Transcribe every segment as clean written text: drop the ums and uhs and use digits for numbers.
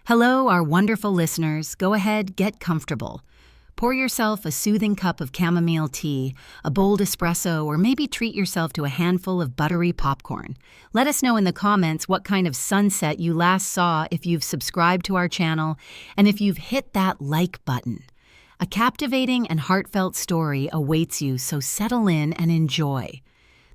Hello, our wonderful listeners. Go ahead, get comfortable. Pour yourself a soothing cup of chamomile tea, a bold espresso, or maybe treat yourself to a handful of buttery popcorn. Let us know in the comments what kind of sunset you last saw if you've subscribed to our channel and if you've hit that like button. A captivating and heartfelt story awaits you, so settle in and enjoy.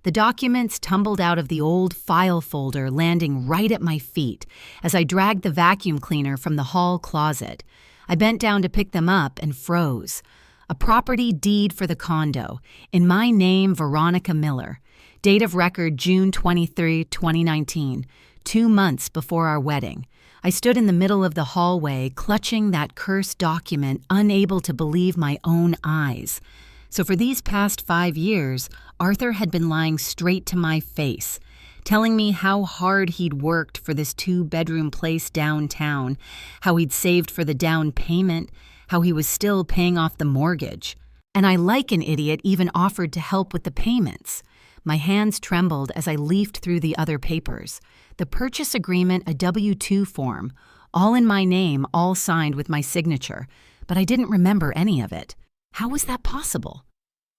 The documents tumbled out of the old file folder, landing right at my feet as I dragged the vacuum cleaner from the hall closet. I bent down to pick them up and froze. A property deed for the condo. In my name, Veronica Miller. Date of record June 23, 2019, 2 months before our wedding. I stood in the middle of the hallway, clutching that cursed document, unable to believe my own eyes. So for these past 5 years, Arthur had been lying straight to my face, telling me how hard he'd worked for this 2-bedroom place downtown, how he'd saved for the down payment, how he was still paying off the mortgage. And I, like an idiot, even offered to help with the payments. My hands trembled as I leafed through the other papers. The purchase agreement, a W-2 form, all in my name, all signed with my signature, but I didn't remember any of it. How was that possible?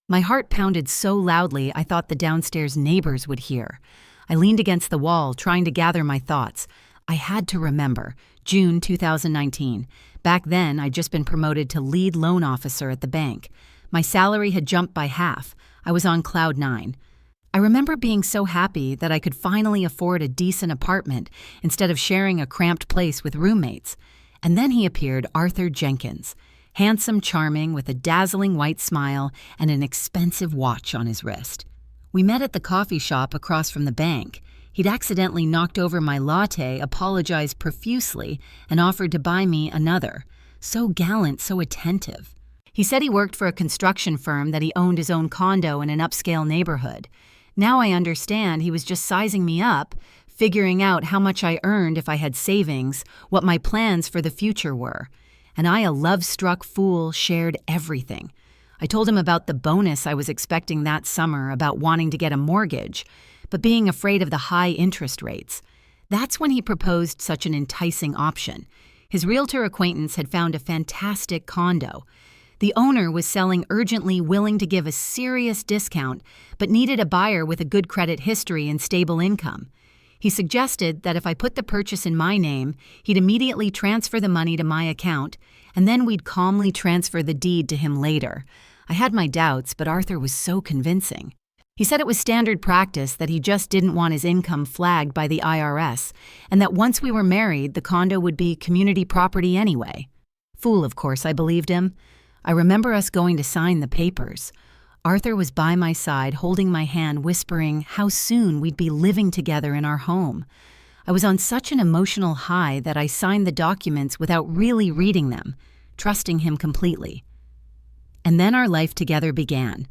My heart pounded so loudly I thought the downstairs neighbors would hear. I leaned against the wall, trying to gather my thoughts. I had to remember. June 2019. Back then, I'd just been promoted to lead loan officer at the bank. My salary had jumped by half. I was on cloud 9. I remember being so happy that I could finally afford a decent apartment instead of sharing a cramped place with roommates. And then he appeared, Arthur Jenkins. Handsome, charming, with a dazzling white smile and an expensive watch on his wrist. We met at the coffee shop across from the bank. He'd accidentally knocked over my latte, apologized profusely, and offered to buy me another. So gallant, so attentive. He said he worked for a construction firm, that he owned his own condo in an upscale neighborhood. Now I understand he was just sizing me up, figuring out how much I earned if I had savings, what my plans for the future were. And I, a love-struck fool, shared everything. I told him about the bonus I was expecting that summer, about wanting to get a mortgage, but being afraid of the high interest rates. That's when he proposed such an enticing option. His realtor acquaintance had found a fantastic condo. The owner was selling urgently, willing to give a serious discount, but needed a buyer with a good credit history and stable income. He suggested that if I put the purchase in my name, he'd immediately transfer the money to my account, and then we'd calmly transfer the deed to him later. I had my doubts, but Arthur was so convincing. He said it was standard practice, that he just didn't want his income flagged by the IRS, and that once we were married, the condo would be community property anyway. Fool, of course, I believed him. I remember us going to sign the papers. Arthur was by my side, holding my hand, whispering how soon we'd be living together in our home. I was on such an emotional high that I signed the documents without really reading them, trusting him completely. And then our life together began.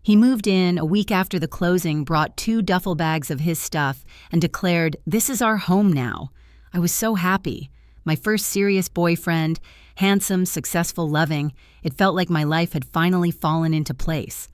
He moved in a week after the closing, brought 2 duffel bags of his stuff, and declared, "This is our home now." I was so happy. My first serious boyfriend, handsome, successful, loving, it felt like my life had finally fallen into place.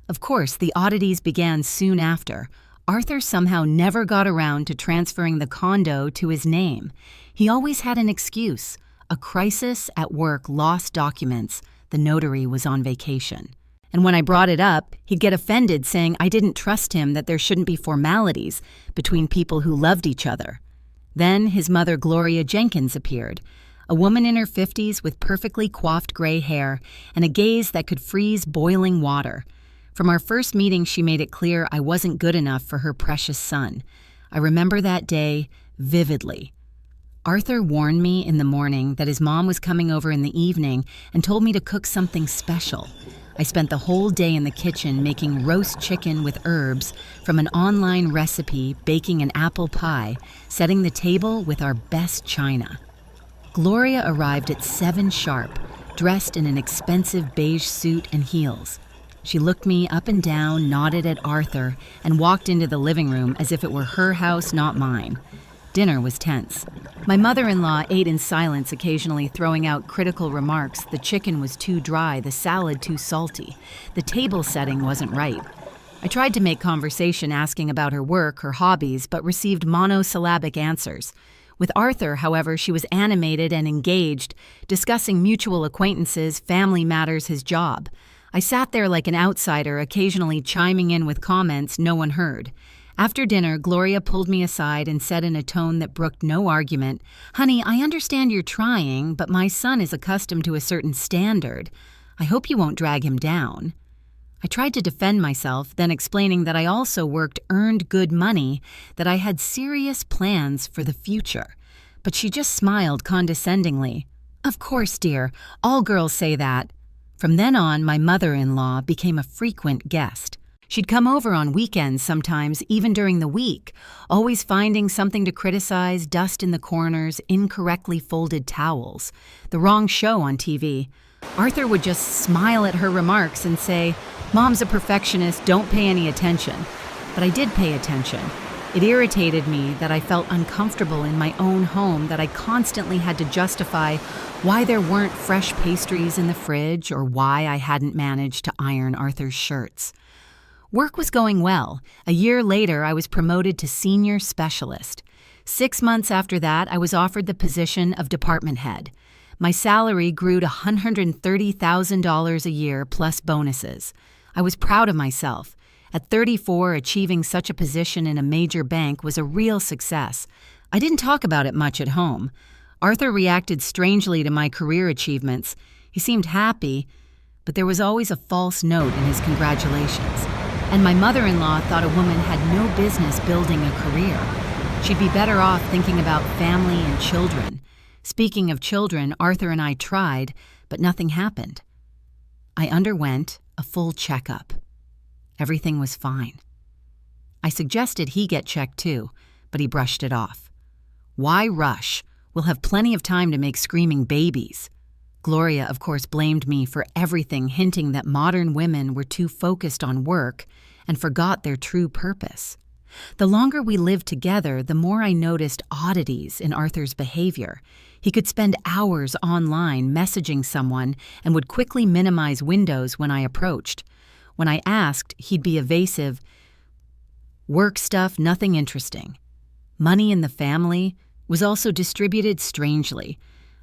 Of course, the oddities began soon after. Arthur somehow never got around to transferring the condo to his name. He always had an excuse. A crisis at work, lost documents. The notary was on vacation. And when I brought it up, he'd get offended, saying I didn't trust him, that there shouldn't be formalities between people who loved each other. Then his mother, Gloria Jenkins, appeared, a woman in her 50s with perfectly coiffed gray hair and a gaze that could freeze boiling water. From our first meeting, she made it clear I wasn't good enough for her precious son. I remember that day vividly. Arthur warned me in the morning that his mom was coming over in the evening and told me to cook something special. I spent the whole day in the kitchen making roast chicken with herbs from an online recipe, baking an apple pie, setting the table with our best china. Gloria arrived at 7 sharp, dressed in an expensive beige suit and heels. She looked me up and down, nodded at Arthur, and walked into the living room as if it were her house, not mine. Dinner was tense. My mother-in-law ate in silence, occasionally throwing out critical remarks. The chicken was too dry, the salad too salty. The table setting wasn't right. I tried to make conversation, asking about her work, her hobbies, but received monosyllabic answers. With Arthur, however, she was animated and engaged, discussing mutual acquaintances, family matters, his job. I sat there like an outsider, occasionally chiming in with comments no one heard. After dinner, Gloria pulled me aside and said in a tone that brooked no argument, "Honey, I understand you're trying, but my son is accustomed to a certain standard. I hope you won't drag him down." I tried to defend myself, then explaining that I also earned good money, that I had serious plans for the future. But she just smiled condescendingly. "Of course, dear, all girls say that." From then on, my mother-in-law became a frequent guest. She'd come over on weekends sometimes, even during the week, always finding something to criticize, dust in the corners, incorrectly folded towels, the wrong show on TV. Arthur would just smile at her remarks and say, "Mom's a perfectionist, don't pay any attention." But I did pay attention. It irritated me that I felt uncomfortable in my own home, that I constantly had to justify why there weren't fresh pastries in the fridge or why I hadn't managed to iron Arthur's shirts. Work was going well. A year later, I was promoted to senior specialist. 6 months after that, I was offered the position of department head. My salary grew to $130,000 a year plus bonuses. I was proud of myself. At 34, achieving such a position in a major bank was a real success. I didn't talk about it much at home. Arthur reacted strangely to my career achievements. He seemed happy, but there was always a false note in his congratulations. And my mother-in-law thought a woman had no business building a career. She'd be better off thinking about family and children. Speaking of children, Arthur and I tried, but nothing happened. I underwent a full checkup. Everything was fine. I suggested he get checked too, but he brushed it off. "Why rush? We'll have plenty of time to make screaming babies." Gloria, of course, blamed me for everything, hinting that modern women were too focused on work and forgot their true purpose. The longer we lived together, the more I noticed oddities in Arthur's behavior. He could spend hours online messaging someone and would quickly minimize windows when I approached. When I asked, he'd be evasive. Work stuff, nothing interesting. Money in the family was also distributed strangely.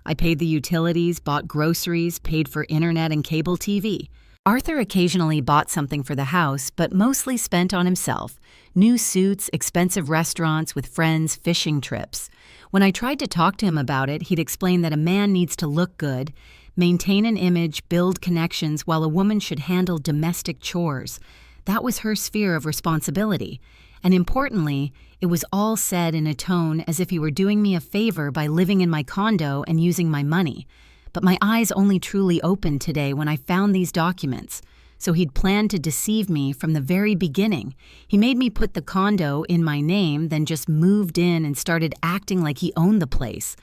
I paid the utilities, bought groceries, paid for internet and cable TV. Arthur occasionally bought something for the house, but mostly spent on himself. New suits, expensive restaurants with friends, fishing trips. When I tried to talk to him about it, he'd explain that a man needs to look good, maintain an image, build connections, while a woman should handle domestic chores. That was her sphere of responsibility. And importantly, it was all said in a tone as if he were doing me a favor by living in my condo and using my money. But my eyes only truly opened today when I found these documents. So he'd planned to deceive me from the very beginning. He made me put the condo in my name, then just moved in and started acting like he owned the place.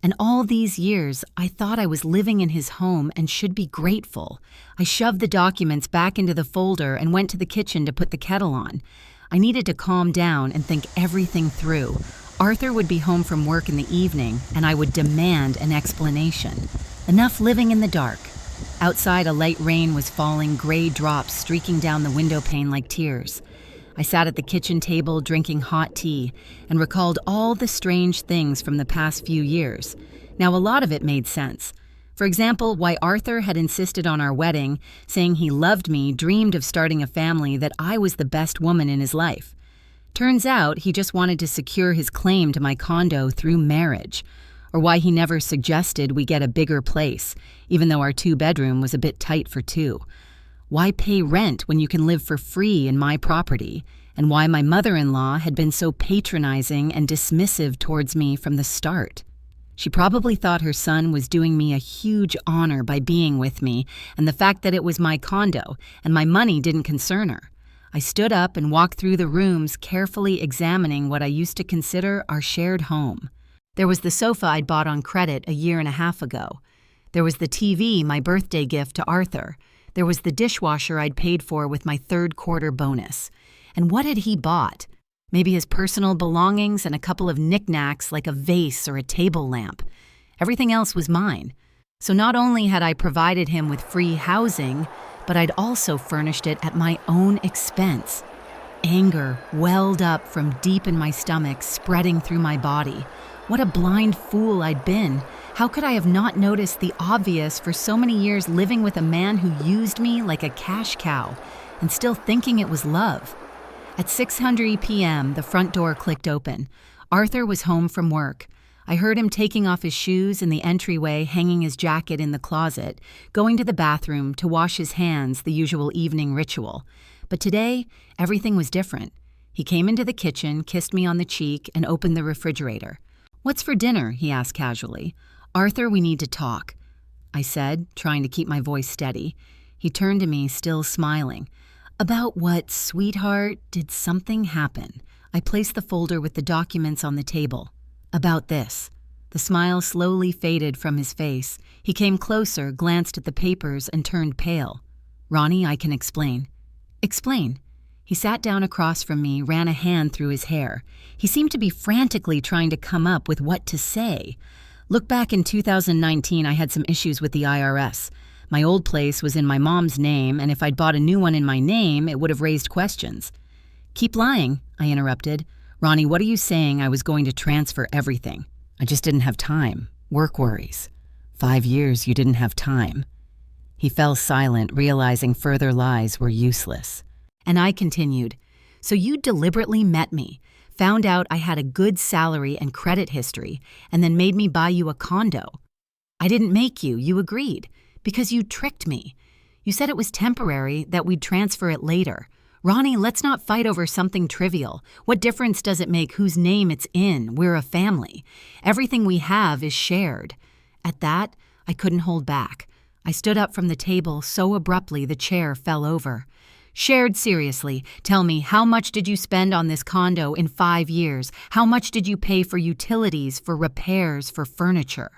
And all these years, I thought I was living in his home and should be grateful. I shoved the documents back into the folder and went to the kitchen to put the kettle on. I needed to calm down and think everything through. Arthur would be home from work in the evening, and I would demand an explanation. Enough living in the dark. Outside, a light rain was falling, gray drops streaking down the window pane like tears. I sat at the kitchen table drinking hot tea and recalled all the strange things from the past few years. Now, a lot of it made sense. For example, why Arthur had insisted on our wedding, saying he loved me, dreamed of starting a family, that I was the best woman in his life. Turns out he just wanted to secure his claim to my condo through marriage. Or why he never suggested we get a bigger place, even though our 2-bedroom was a bit tight for 2. Why pay rent when you can live for free in my property? And why my mother-in-law had been so patronizing and dismissive towards me from the start. She probably thought her son was doing me a huge honor by being with me, and the fact that it was my condo and my money didn't concern her. I stood up and walked through the rooms, carefully examining what I used to consider our shared home. There was the sofa I'd bought on credit a year and a half ago. There was the TV, my birthday gift to Arthur. There was the dishwasher I'd paid for with my third-quarter bonus. And what had he bought? Maybe his personal belongings and a couple of knickknacks like a vase or a table lamp. Everything else was mine. So not only had I provided him with free housing, but I'd also furnished it at my own expense. Anger welled up from deep in my stomach, spreading through my body. What a blind fool I'd been. How could I have not noticed the obvious for so many years living with a man who used me like a cash cow and still thinking it was love? At 6:00 p.m., the front door clicked open. Arthur was home from work. I heard him taking off his shoes in the entryway, hanging his jacket in the closet, going to the bathroom to wash his hands, the usual evening ritual. But today, everything was different. He came into the kitchen, kissed me on the cheek, and opened the refrigerator. "What's for dinner?" he asked casually. "Arthur, we need to talk," I said, trying to keep my voice steady. He turned to me, still smiling. "About what, sweetheart? Did something happen?" I placed the folder with the documents on the table. "About this." The smile slowly faded from his face. He came closer, glanced at the papers, and turned pale. "Ronnie, I can explain." "Explain." He sat down across from me, ran a hand through his hair. He seemed to be frantically trying to come up with what to say. "Look, back in 2019, I had some issues with the IRS. My old place was in my mom's name, and if I'd bought a new one in my name, it would have raised questions." "Keep lying," I interrupted. "Ronnie, what are you saying I was going to transfer everything? I just didn't have time. Work worries. 5 years you didn't have time." He fell silent, realizing further lies were useless. And I continued, "So you deliberately met me, found out I had a good salary and credit history, and then made me buy you a condo. I didn't make you, you agreed, because you tricked me. You said it was temporary, that we'd transfer it later. Ronnie, let's not fight over something trivial. What difference does it make whose name it's in? We're a family. Everything we have is shared." At that, I couldn't hold back. I stood up from the table so abruptly the chair fell over. "Shared seriously. Tell me, how much did you spend on this condo in 5 years? How much did you pay for utilities, for repairs, for furniture?"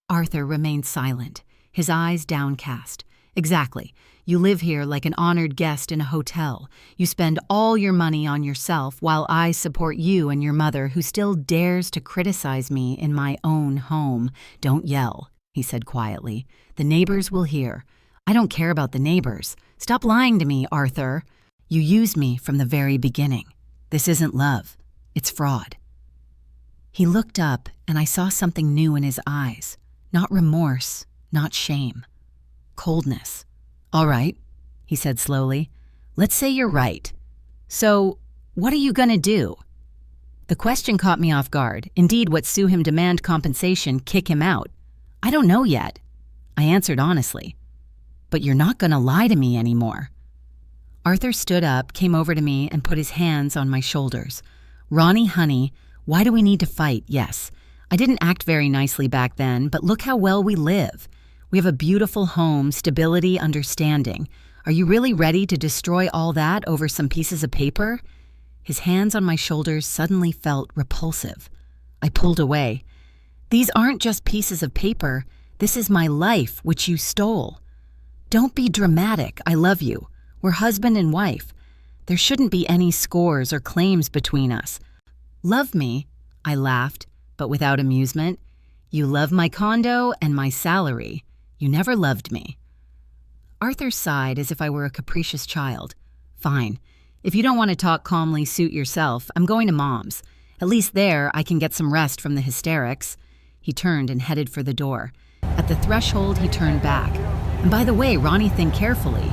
Arthur remained silent, his eyes downcast. "Exactly. You live here like an honored guest in a hotel. You spend all your money on yourself while I support you and your mother, who still dares to criticize me in my own home." "Don't yell," he said quietly. "The neighbors will hear." "I don't care about the neighbors. Stop lying to me, Arthur. You used me from the very beginning. This isn't love. It's fraud." He looked up, and I saw something new in his eyes. Not remorse, not shame. Coldness. "All right," he said slowly. "Let's say you're right. So, what are you gonna do?" The question caught me off guard. Indeed, what sue him, demand compensation, kick him out? "I don't know yet," I answered honestly. "But you're not gonna lie to me anymore." Arthur stood up, came over to me, and put his hands on my shoulders. "Ronnie, honey, why do we need to fight? Yes, I didn't act very nicely back then, but look how well we live. We have a beautiful home, stability, understanding. Are you really ready to destroy all that over some pieces of paper?" His hands on my shoulders suddenly felt repulsive. I pulled away. "These aren't just pieces of paper. This is my life, which you stole. Don't be dramatic. I love you. We're husband and wife. There shouldn't be any scores or claims between us." "Love me?" I laughed, but without amusement. "You love my condo and my salary. You never loved me." Arthur sighed as if I were a capricious child. "Fine. If you don't want to talk calmly, suit yourself. I'm going to Mom's. At least there I can get some rest from the hysterics." He turned and headed for the door. At the threshold, he turned back. "And by the way, Ronnie, think carefully.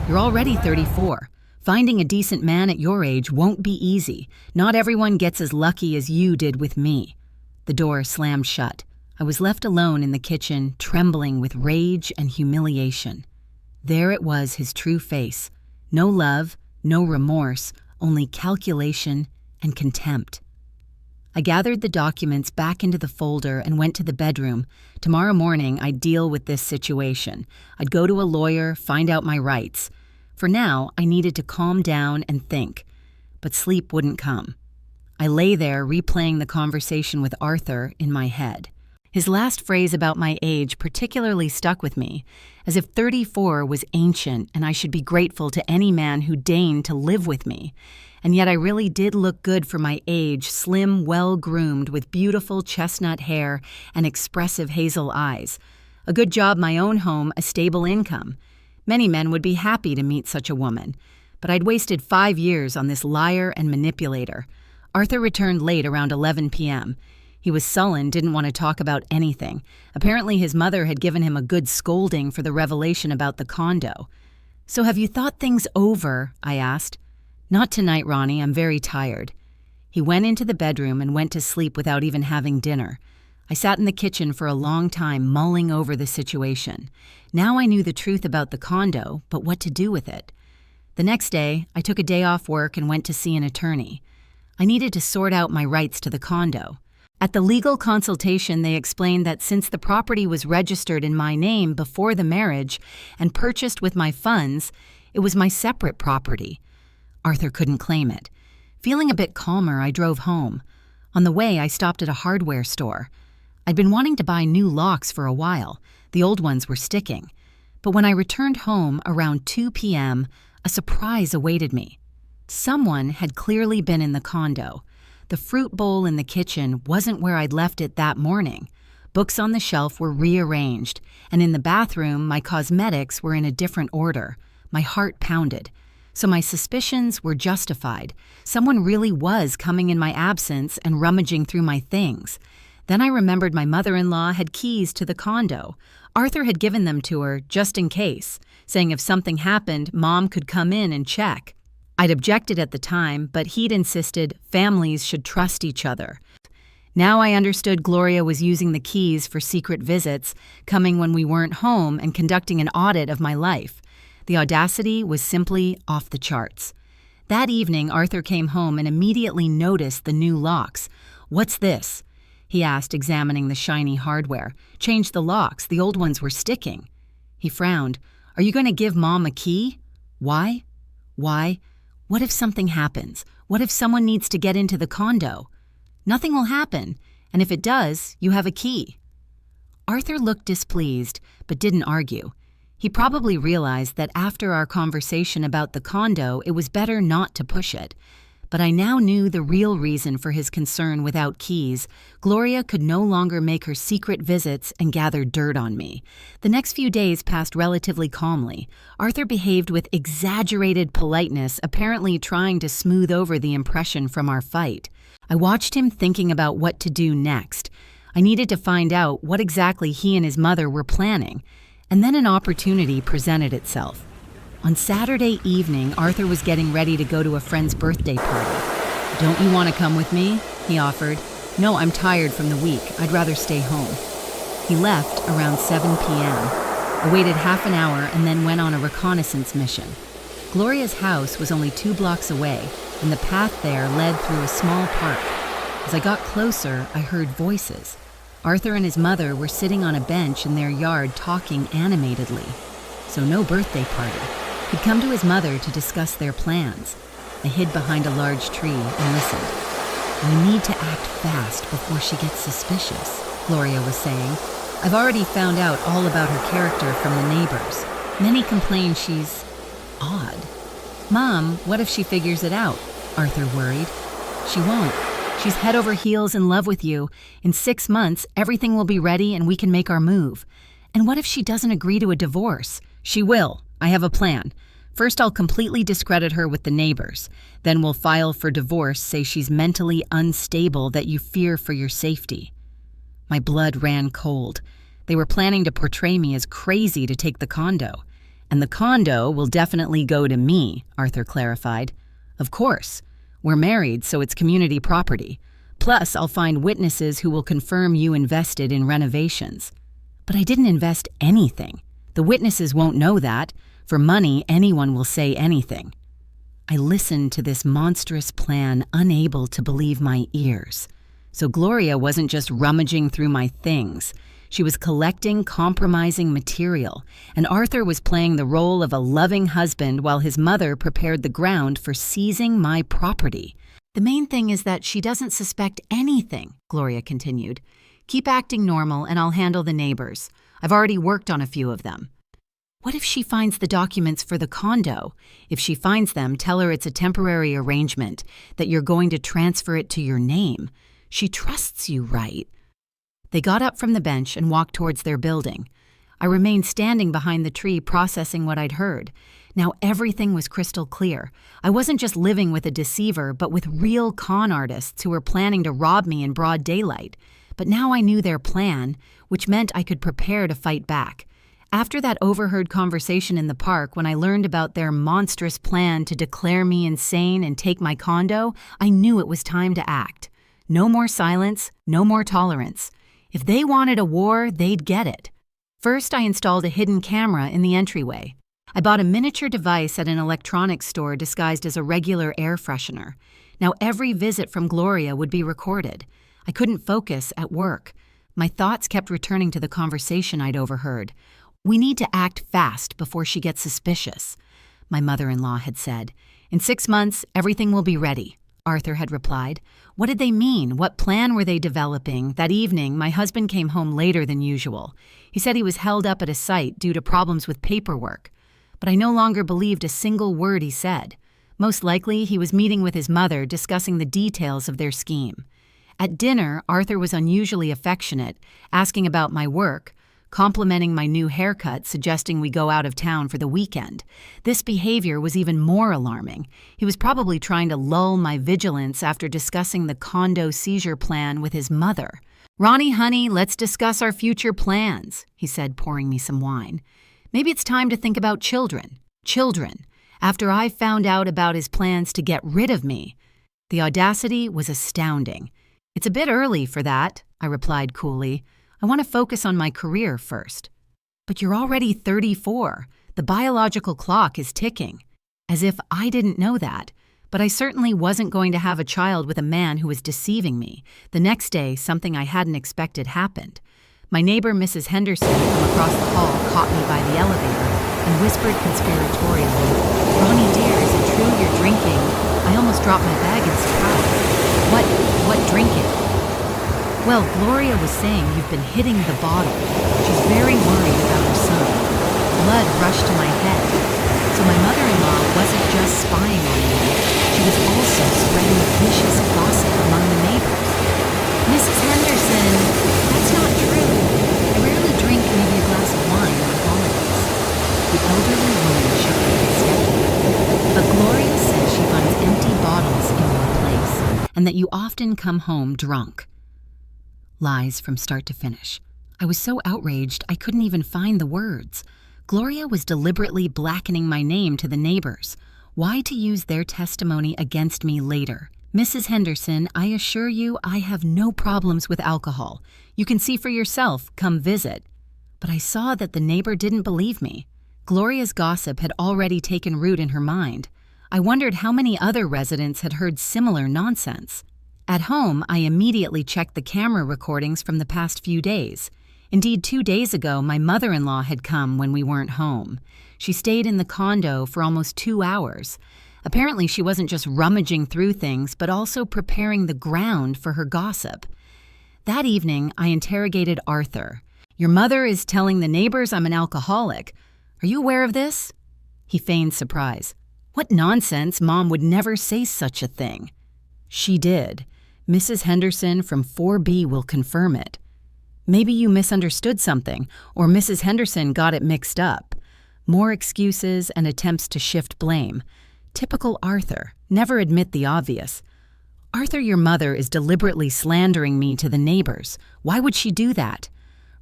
You're already 34. Finding a decent man at your age won't be easy. Not everyone gets as lucky as you did with me." The door slammed shut. I was left alone in the kitchen, trembling with rage and humiliation. There it was, his true face. No love, no remorse, only calculation and contempt. I gathered the documents back into the folder and went to the bedroom. Tomorrow morning, I'd deal with this situation. I'd go to a lawyer, find out my rights. For now, I needed to calm down and think. But sleep wouldn't come. I lay there, replaying the conversation with Arthur in my head. His last phrase about my age particularly stuck with me, as if 34 was ancient and I should be grateful to any man who deigned to live with me. And yet I really did look good for my age, slim, well-groomed, with beautiful chestnut hair and expressive hazel eyes. A good job, my own home, a stable income. Many men would be happy to meet such a woman. But I'd wasted 5 years on this liar and manipulator. Arthur returned late around 11 p.m. He was sullen, didn't want to talk about anything. Apparently his mother had given him a good scolding for the revelation about the condo. "So have you thought things over?" I asked. "Not tonight, Ronnie. I'm very tired." He went into the bedroom and went to sleep without even having dinner. I sat in the kitchen for a long time mulling over the situation. Now I knew the truth about the condo, but what to do with it? The next day, I took a day off work and went to see an attorney. I needed to sort out my rights to the condo. At the legal consultation, they explained that since the property was registered in my name before the marriage and purchased with my funds, it was my separate property. Arthur couldn't claim it. Feeling a bit calmer, I drove home. On the way, I stopped at a hardware store. I'd been wanting to buy new locks for a while. The old ones were sticking. But when I returned home around 2 p.m., a surprise awaited me. Someone had clearly been in the condo. The fruit bowl in the kitchen wasn't where I'd left it that morning. Books on the shelf were rearranged, and in the bathroom, my cosmetics were in a different order. My heart pounded. So my suspicions were justified. Someone really was coming in my absence and rummaging through my things. Then I remembered my mother-in-law had keys to the condo. Arthur had given them to her just in case, saying if something happened, Mom could come in and check. I'd objected at the time, but he'd insisted families should trust each other. Now I understood Gloria was using the keys for secret visits, coming when we weren't home and conducting an audit of my life. The audacity was simply off the charts. That evening, Arthur came home and immediately noticed the new locks. "What's this?" he asked, examining the shiny hardware. "Change the locks. The old ones were sticking." He frowned. "Are you going to give Mom a key?" "Why?" "Why? What if something happens? What if someone needs to get into the condo?" "Nothing will happen, and if it does, you have a key." Arthur looked displeased, but didn't argue. He probably realized that after our conversation about the condo, it was better not to push it. But I now knew the real reason for his concern without keys. Gloria could no longer make her secret visits and gather dirt on me. The next few days passed relatively calmly. Arthur behaved with exaggerated politeness, apparently trying to smooth over the impression from our fight. I watched him thinking about what to do next. I needed to find out what exactly he and his mother were planning. And then an opportunity presented itself. On Saturday evening, Arthur was getting ready to go to a friend's birthday party. "Don't you want to come with me?" he offered. "No, I'm tired from the week. I'd rather stay home." He left around 7 p.m. I waited half an hour and then went on a reconnaissance mission. Gloria's house was only 2 blocks away, and the path there led through a small park. As I got closer, I heard voices. Arthur and his mother were sitting on a bench in their yard talking animatedly. So no birthday party. He'd come to his mother to discuss their plans. I hid behind a large tree and listened. "We need to act fast before she gets suspicious," Gloria was saying. "I've already found out all about her character from the neighbors. Many complain she's odd." "Mom, what if she figures it out?" Arthur worried. "She won't. She's head over heels in love with you. In 6 months, everything will be ready and we can make our move. And what if she doesn't agree to a divorce?" "She will. I have a plan. First, I'll completely discredit her with the neighbors. Then we'll file for divorce, say she's mentally unstable, that you fear for your safety." My blood ran cold. They were planning to portray me as crazy to take the condo. "And the condo will definitely go to me," Arthur clarified. "Of course. We're married, so it's community property. Plus, I'll find witnesses who will confirm you invested in renovations." "But I didn't invest anything. The witnesses won't know that. For money, anyone will say anything." I listened to this monstrous plan, unable to believe my ears. So Gloria wasn't just rummaging through my things. She was collecting compromising material, and Arthur was playing the role of a loving husband while his mother prepared the ground for seizing my property. "The main thing is that she doesn't suspect anything," Gloria continued. "Keep acting normal and I'll handle the neighbors. I've already worked on a few of them." "What if she finds the documents for the condo? If she finds them, tell her it's a temporary arrangement, that you're going to transfer it to your name. She trusts you, right?" They got up from the bench and walked towards their building. I remained standing behind the tree processing what I'd heard. Now everything was crystal clear. I wasn't just living with a deceiver, but with real con artists who were planning to rob me in broad daylight. but now I knew their plan, which meant I could prepare to fight back. After that overheard conversation in the park, when I learned about their monstrous plan to declare me insane and take my condo, I knew it was time to act. No more silence, no more tolerance. If they wanted a war, they'd get it. First, I installed a hidden camera in the entryway. I bought a miniature device at an electronics store disguised as a regular air freshener. Now every visit from Gloria would be recorded. I couldn't focus at work. My thoughts kept returning to the conversation I'd overheard. "We need to act fast before she gets suspicious," my mother-in-law had said. "In 6 months, everything will be ready," Arthur had replied. What did they mean? What plan were they developing? That evening, my husband came home later than usual. He said he was held up at a site due to problems with paperwork. But I no longer believed a single word he said. Most likely, he was meeting with his mother, discussing the details of their scheme. At dinner, Arthur was unusually affectionate, asking about my work, complimenting my new haircut, suggesting we go out of town for the weekend. This behavior was even more alarming. He was probably trying to lull my vigilance after discussing the condo seizure plan with his mother. "Ronnie, honey, let's discuss our future plans," he said, pouring me some wine. "Maybe it's time to think about children. Children. After I found out about his plans to get rid of me." The audacity was astounding. "It's a bit early for that," I replied coolly. "I want to focus on my career first." "But you're already 34. The biological clock is ticking." As if I didn't know that. But I certainly wasn't going to have a child with a man who was deceiving me. The next day, something I hadn't expected happened. My neighbor, Mrs. Henderson, from across the hall, caught me by the elevator and whispered conspiratorially, "Ronnie dear, is it true you're drinking?" I almost dropped my bag in surprise. What drinking?" "Well, Gloria was saying you've been hitting the bottle. She's very worried about her son." Blood rushed to my head. So my mother-in-law wasn't just spying on me. She was also spreading vicious gossip among the neighbors. "Mrs. Henderson, that's not true. I rarely drink maybe a glass of wine on holidays." The elderly woman shook her head skeptically. "But Gloria says she finds empty bottles in your place, and that you often come home drunk." Lies from start to finish. I was so outraged I couldn't even find the words. Gloria was deliberately blackening my name to the neighbors. Why to use their testimony against me later? "Mrs. Henderson, I assure you I have no problems with alcohol. You can see for yourself, come visit." But I saw that the neighbor didn't believe me. Gloria's gossip had already taken root in her mind. I wondered how many other residents had heard similar nonsense. At home, I immediately checked the camera recordings from the past few days. Indeed, 2 days ago, my mother-in-law had come when we weren't home. She stayed in the condo for almost 2 hours. Apparently, she wasn't just rummaging through things, but also preparing the ground for her gossip. That evening, I interrogated Arthur. "Your mother is telling the neighbors I'm an alcoholic. Are you aware of this?" He feigned surprise. "What nonsense! Mom would never say such a thing." "She did. Mrs. Henderson from 4B will confirm it." "Maybe you misunderstood something, or Mrs. Henderson got it mixed up." More excuses and attempts to shift blame. Typical Arthur, never admit the obvious. "Arthur, your mother is deliberately slandering me to the neighbors. Why would she do that?"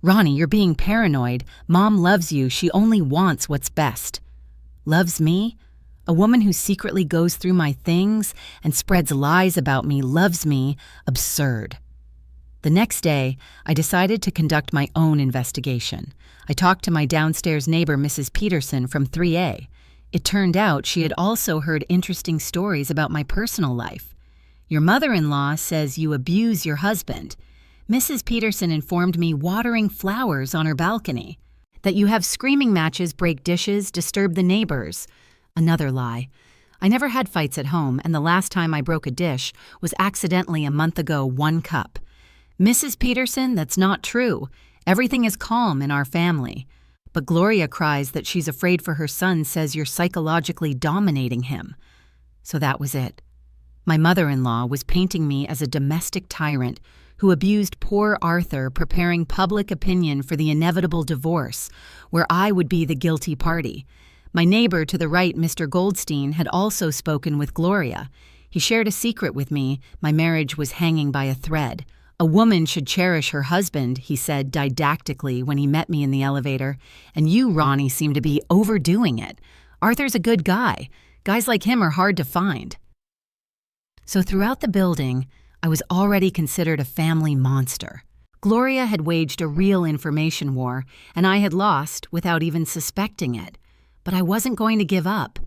"Ronnie, you're being paranoid. Mom loves you. She only wants what's best." "Loves me? A woman who secretly goes through my things and spreads lies about me loves me? Absurd." The next day, I decided to conduct my own investigation. I talked to my downstairs neighbor, Mrs. Peterson from 3A. It turned out she had also heard interesting stories about my personal life. "Your mother-in-law says you abuse your husband." Mrs. Peterson informed me watering flowers on her balcony. "That you have screaming matches, break dishes, disturb the neighbors." Another lie. I never had fights at home, and the last time I broke a dish was accidentally a month ago, 1 cup. "Mrs. Peterson, that's not true. Everything is calm in our family." But Gloria cries that she's afraid for her son, says you're psychologically dominating him. So that was it. My mother-in-law was painting me as a domestic tyrant who abused poor Arthur, preparing public opinion for the inevitable divorce, where I would be the guilty party. My neighbor to the right, Mr. Goldstein, had also spoken with Gloria. He shared a secret with me. My marriage was hanging by a thread. "A woman should cherish her husband," he said didactically when he met me in the elevator, "and you, Ronnie, seem to be overdoing it. Arthur's a good guy. Guys like him are hard to find." So throughout the building, I was already considered a family monster. Gloria had waged a real information war, and I had lost without even suspecting it. But I wasn't going to give up.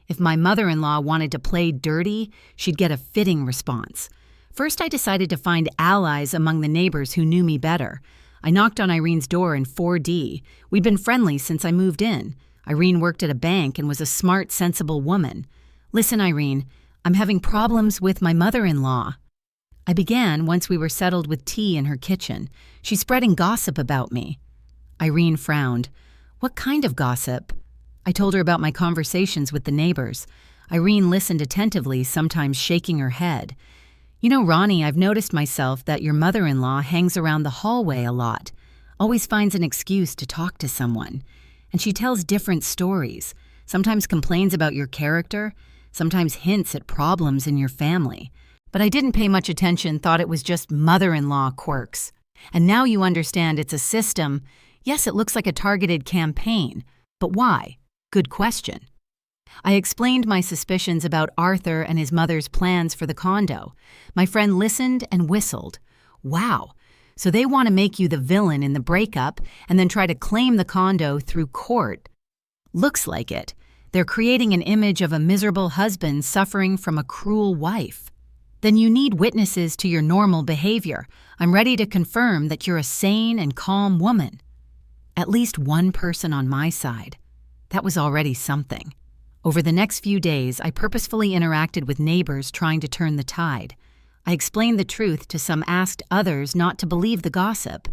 If my mother-in-law wanted to play dirty, she'd get a fitting response. First, I decided to find allies among the neighbors who knew me better. I knocked on Irene's door in 4D. We'd been friendly since I moved in. Irene worked at a bank and was a smart, sensible woman. "Listen, Irene, I'm having problems with my mother-in-law." I began once we were settled with tea in her kitchen. "She's spreading gossip about me." Irene frowned. "What kind of gossip?" I told her about my conversations with the neighbors. Irene listened attentively, sometimes shaking her head. "You know, Ronnie, I've noticed myself that your mother-in-law hangs around the hallway a lot, always finds an excuse to talk to someone. And she tells different stories, sometimes complains about your character, sometimes hints at problems in your family. But I didn't pay much attention, thought it was just mother-in-law quirks. And now you understand it's a system. Yes, it looks like a targeted campaign. But why? Good question." I explained my suspicions about Arthur and his mother's plans for the condo. My friend listened and whistled. "Wow, so they want to make you the villain in the breakup and then try to claim the condo through court. Looks like it. They're creating an image of a miserable husband suffering from a cruel wife. Then you need witnesses to your normal behavior. I'm ready to confirm that you're a sane and calm woman." At least one person on my side. That was already something. Over the next few days, I purposefully interacted with neighbors trying to turn the tide. I explained the truth to some, asked others not to believe the gossip.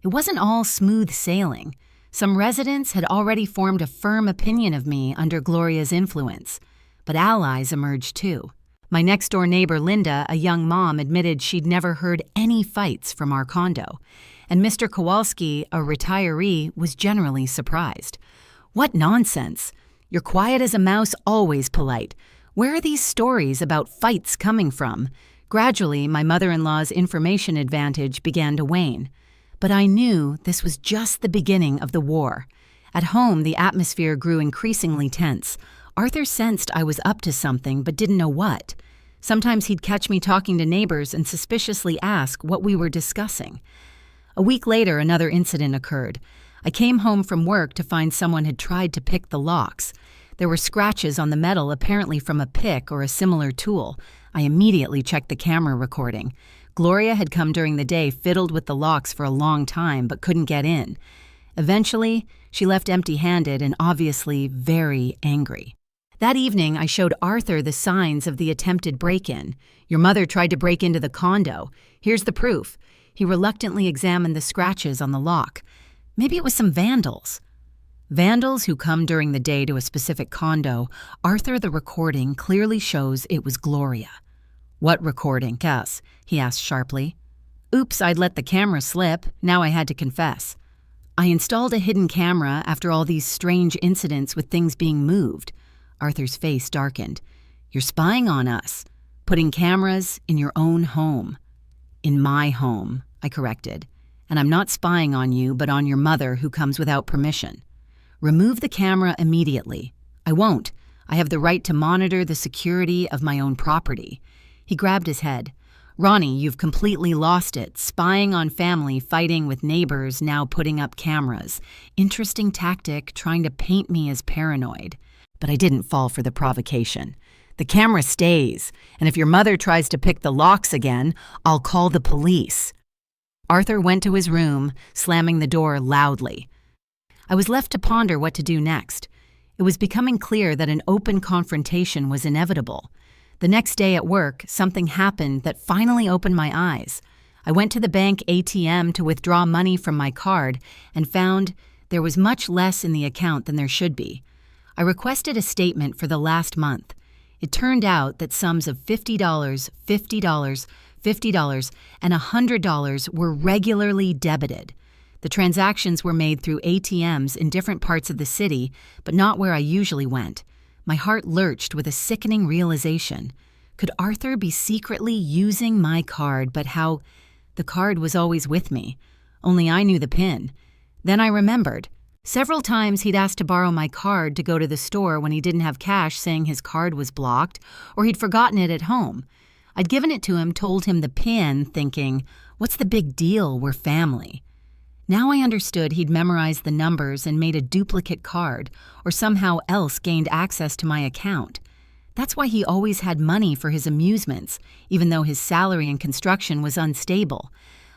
It wasn't all smooth sailing. Some residents had already formed a firm opinion of me under Gloria's influence, but allies emerged too. My next-door neighbor, Linda, a young mom, admitted she'd never heard any fights from our condo, and Mr. Kowalski, a retiree, was generally surprised. "What nonsense! You're quiet as a mouse, always polite. Where are these stories about fights coming from?" Gradually, my mother-in-law's information advantage began to wane. But I knew this was just the beginning of the war. At home, the atmosphere grew increasingly tense. Arthur sensed I was up to something but didn't know what. Sometimes he'd catch me talking to neighbors and suspiciously ask what we were discussing. A week later, another incident occurred. I came home from work to find someone had tried to pick the locks. There were scratches on the metal, apparently from a pick or a similar tool. I immediately checked the camera recording. Gloria had come during the day, fiddled with the locks for a long time, but couldn't get in. Eventually, she left empty-handed and obviously very angry. That evening, I showed Arthur the signs of the attempted break-in. "Your mother tried to break into the condo. Here's the proof." He reluctantly examined the scratches on the lock. Maybe it was some vandals. Vandals who come during the day to a specific condo. Arthur, the recording clearly shows it was Gloria. "What recording, Cass?" he asked sharply. "Oops, I'd let the camera slip. Now I had to confess. I installed a hidden camera after all these strange incidents with things being moved." Arthur's face darkened. "You're spying on us, putting cameras in your own home." "In my home," I corrected. "And I'm not spying on you, but on your mother who comes without permission. Remove the camera immediately." "I won't. I have the right to monitor the security of my own property." He grabbed his head. "Ronnie, you've completely lost it. Spying on family, fighting with neighbors, now putting up cameras. Interesting tactic, trying to paint me as paranoid." But I didn't fall for the provocation. "The camera stays, and if your mother tries to pick the locks again, I'll call the police." Arthur went to his room, slamming the door loudly. I was left to ponder what to do next. It was becoming clear that an open confrontation was inevitable. The next day at work, something happened that finally opened my eyes. I went to the bank ATM to withdraw money from my card and found there was much less in the account than there should be. I requested a statement for the last month. It turned out that sums of $50, $50, $50, and $100 were regularly debited. The transactions were made through ATMs in different parts of the city, but not where I usually went. My heart lurched with a sickening realization. Could Arthur be secretly using my card, but how The card was always with me. Only I knew the PIN. Then I remembered. Several times he'd asked to borrow my card to go to the store when he didn't have cash, saying his card was blocked, or he'd forgotten it at home. I'd given it to him, told him the PIN, thinking, what's the big deal, we're family. Now I understood he'd memorized the numbers and made a duplicate card, or somehow else gained access to my account. That's why he always had money for his amusements, even though his salary in construction was unstable.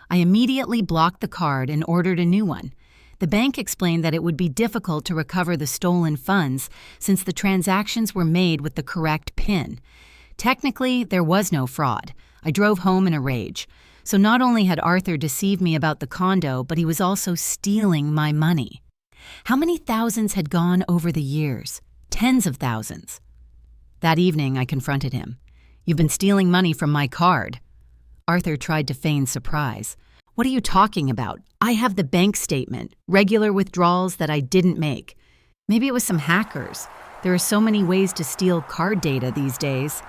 I immediately blocked the card and ordered a new one. The bank explained that it would be difficult to recover the stolen funds since the transactions were made with the correct PIN. Technically, there was no fraud. I drove home in a rage. So not only had Arthur deceived me about the condo, but he was also stealing my money. How many thousands had gone over the years? Tens of thousands. That evening, I confronted him. You've been stealing money from my card. Arthur tried to feign surprise. What are you talking about? I have the bank statement, regular withdrawals that I didn't make. Maybe it was some hackers. There are so many ways to steal card data these days.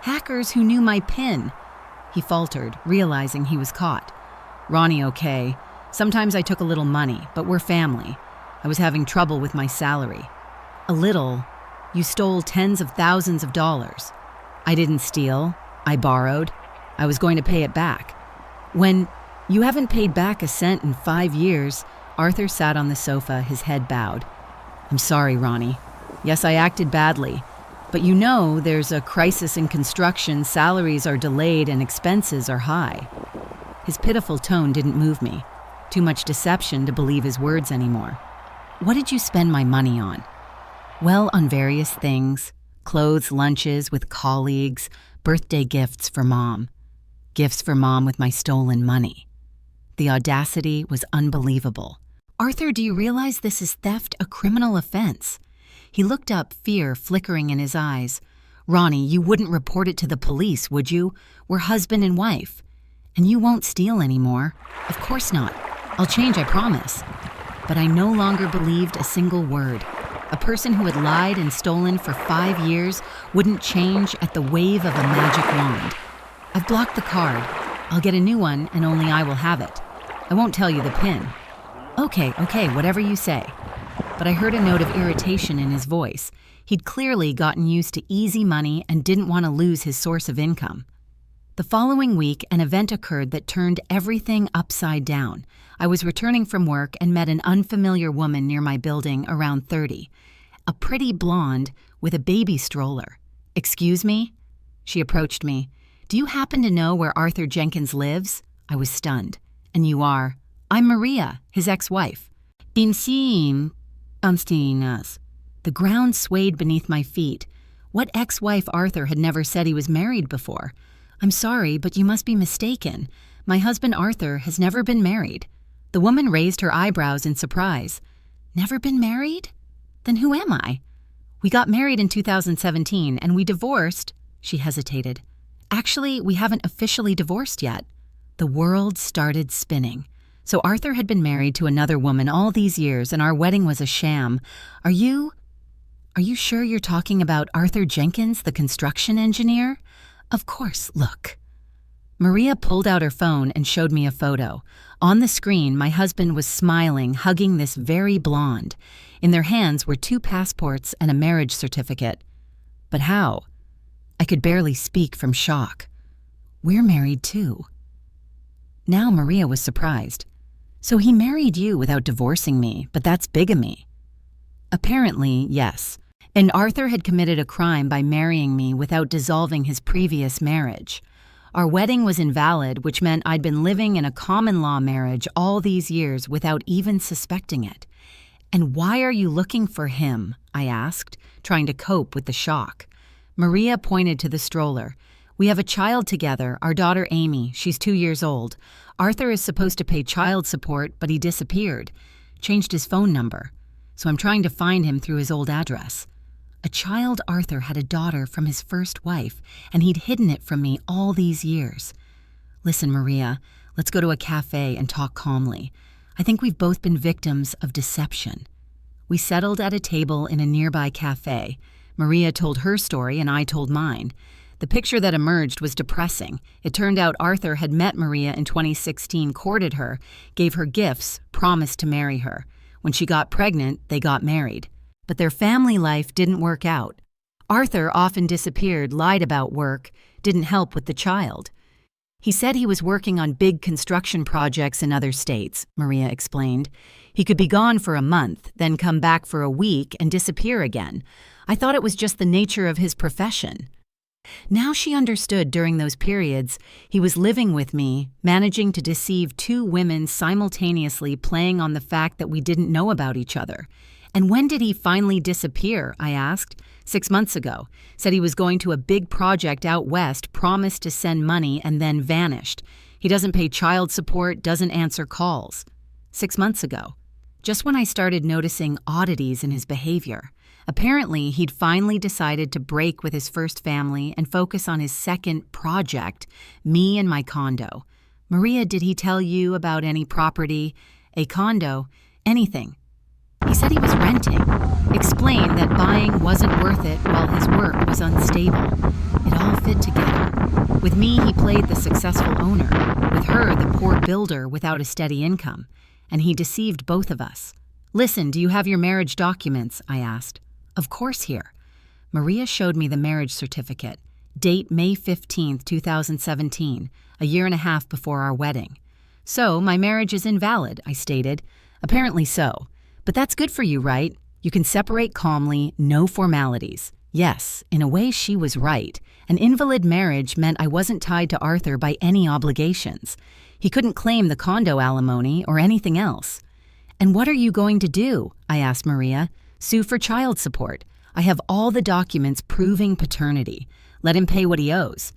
Hackers who knew my PIN. He faltered, realizing he was caught. Ronnie, okay. Sometimes I took a little money, but we're family. I was having trouble with my salary. A little? You stole tens of thousands of dollars. I didn't steal. I borrowed. I was going to pay it back. When you haven't paid back a cent in 5 years, Arthur sat on the sofa, his head bowed. I'm sorry, Ronnie. Yes, I acted badly. But you know there's a crisis in construction, salaries are delayed, and expenses are high. His pitiful tone didn't move me. Too much deception to believe his words anymore. What did you spend my money on? Well, on various things. Clothes, lunches with colleagues, birthday gifts for Mom. Gifts for Mom with my stolen money. The audacity was unbelievable. Arthur, do you realize this is theft, a criminal offense? He looked up, fear flickering in his eyes. Ronnie, you wouldn't report it to the police, would you? We're husband and wife. And you won't steal anymore. Of course not. I'll change, I promise. But I no longer believed a single word. A person who had lied and stolen for 5 years wouldn't change at the wave of a magic wand. I've blocked the card. I'll get a new one, and only I will have it. I won't tell you the PIN. Okay, whatever you say. But I heard a note of irritation in his voice. He'd clearly gotten used to easy money and didn't want to lose his source of income. The following week, an event occurred that turned everything upside down. I was returning from work and met an unfamiliar woman near my building, around 30. A pretty blonde with a baby stroller. Excuse me? She approached me. Do you happen to know where Arthur Jenkins lives? I was stunned. And you are? I'm Maria, his ex-wife. Been seeing us. The ground swayed beneath my feet. What ex-wife Arthur had never said he was married before? I'm sorry, but you must be mistaken. My husband Arthur has never been married. The woman raised her eyebrows in surprise. Never been married? Then who am I? We got married in 2017 and we divorced. She hesitated. Actually, we haven't officially divorced yet. The world started spinning. So Arthur had been married to another woman all these years and our wedding was a sham. Are you sure you're talking about Arthur Jenkins, the construction engineer? Of course, look. Maria pulled out her phone and showed me a photo. On the screen, my husband was smiling, hugging this very blonde. In their hands were 2 passports and a marriage certificate. But how? I could barely speak from shock. We're married too. Now Maria was surprised. So he married you without divorcing me, but that's bigamy. Apparently, yes. And Arthur had committed a crime by marrying me without dissolving his previous marriage. Our wedding was invalid, which meant I'd been living in a common-law marriage all these years without even suspecting it. And why are you looking for him? I asked, trying to cope with the shock. Maria pointed to the stroller. We have a child together, our daughter Amy. She's 2 years old. Arthur is supposed to pay child support, but he disappeared. Changed his phone number. So I'm trying to find him through his old address. A child Arthur had a daughter from his first wife, and he'd hidden it from me all these years. Listen, Maria, let's go to a cafe and talk calmly. I think we've both been victims of deception. We settled at a table in a nearby cafe. Maria told her story and I told mine. The picture that emerged was depressing. It turned out Arthur had met Maria in 2016, courted her, gave her gifts, promised to marry her. When she got pregnant, they got married. But their family life didn't work out. Arthur often disappeared, lied about work, didn't help with the child. He said he was working on big construction projects in other states, Maria explained. He could be gone for a month, then come back for a week and disappear again. I thought it was just the nature of his profession. Now she understood during those periods, he was living with me, managing to deceive two women simultaneously, playing on the fact that we didn't know about each other. And when did he finally disappear? I asked. 6 months ago. Said he was going to a big project out west, promised to send money, and then vanished. He doesn't pay child support, doesn't answer calls. 6 months ago. Just when I started noticing oddities in his behavior. Apparently, he'd finally decided to break with his first family and focus on his second project, me and my condo. Maria, did he tell you about any property, a condo, anything? He said he was renting, explained that buying wasn't worth it while his work was unstable. It all fit together. With me, he played the successful owner. With her, the poor builder without a steady income. And he deceived both of us. Listen, do you have your marriage documents? I asked. Of course here. Maria showed me the marriage certificate. Date May 15, 2017, a year and a half before our wedding. So, my marriage is invalid, I stated. Apparently so. But that's good for you, right? You can separate calmly, no formalities. Yes, in a way she was right. An invalid marriage meant I wasn't tied to Arthur by any obligations. He couldn't claim the condo alimony or anything else. And what are you going to do? I asked Maria. Sue for child support. I have all the documents proving paternity. Let him pay what he owes.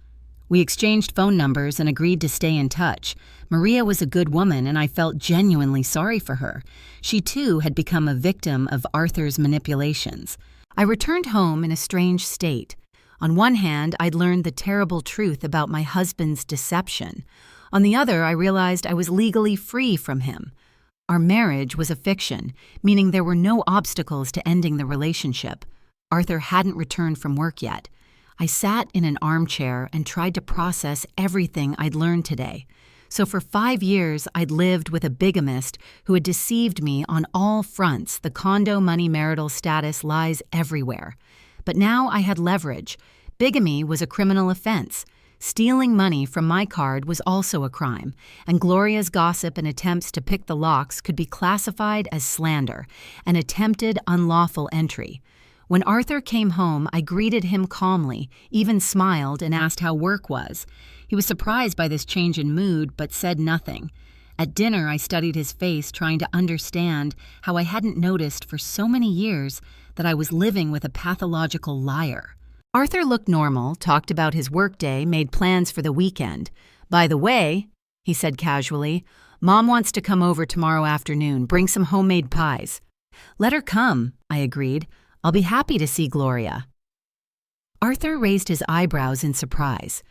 We exchanged phone numbers and agreed to stay in touch. Maria was a good woman, and I felt genuinely sorry for her. She, too, had become a victim of Arthur's manipulations. I returned home in a strange state. On one hand, I'd learned the terrible truth about my husband's deception. On the other, I realized I was legally free from him. Our marriage was a fiction, meaning there were no obstacles to ending the relationship. Arthur hadn't returned from work yet. I sat in an armchair and tried to process everything I'd learned today. So for 5 years, I'd lived with a bigamist who had deceived me on all fronts. The condo money marital status lies everywhere. But now I had leverage. Bigamy was a criminal offense. Stealing money from my card was also a crime, and Gloria's gossip and attempts to pick the locks could be classified as slander, an attempted unlawful entry. When Arthur came home, I greeted him calmly, even smiled and asked how work was. He was surprised by this change in mood, but said nothing. At dinner, I studied his face, trying to understand how I hadn't noticed for so many years that I was living with a pathological liar. Arthur looked normal, talked about his workday, made plans for the weekend. By the way, he said casually, Mom wants to come over tomorrow afternoon, bring some homemade pies. Let her come, I agreed. I'll be happy to see Gloria. Arthur raised his eyebrows in surprise.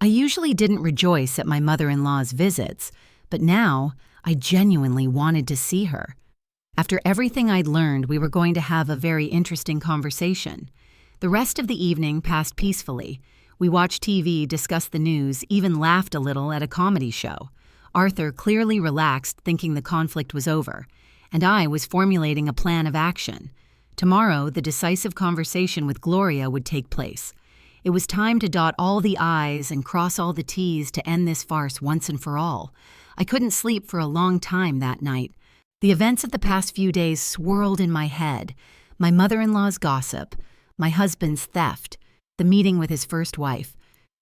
I usually didn't rejoice at my mother-in-law's visits, but now I genuinely wanted to see her. After everything I'd learned, we were going to have a very interesting conversation. The rest of the evening passed peacefully. We watched TV, discussed the news, even laughed a little at a comedy show. Arthur clearly relaxed, thinking the conflict was over, and I was formulating a plan of action. Tomorrow, the decisive conversation with Gloria would take place. It was time to dot all the I's and cross all the T's to end this farce once and for all. I couldn't sleep for a long time that night. The events of the past few days swirled in my head. My mother-in-law's gossip, my husband's theft, the meeting with his first wife.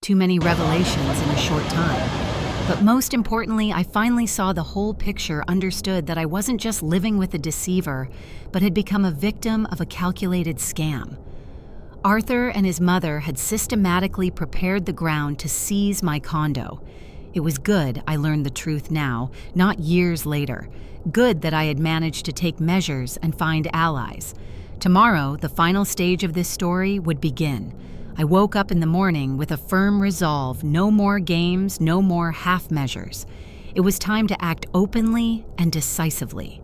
Too many revelations in a short time. But most importantly, I finally saw the whole picture, understood that I wasn't just living with a deceiver, but had become a victim of a calculated scam. Arthur and his mother had systematically prepared the ground to seize my condo. It was good I learned the truth now, not years later. Good that I had managed to take measures and find allies. Tomorrow, the final stage of this story would begin. I woke up in the morning with a firm resolve, no more games, no more half measures. It was time to act openly and decisively.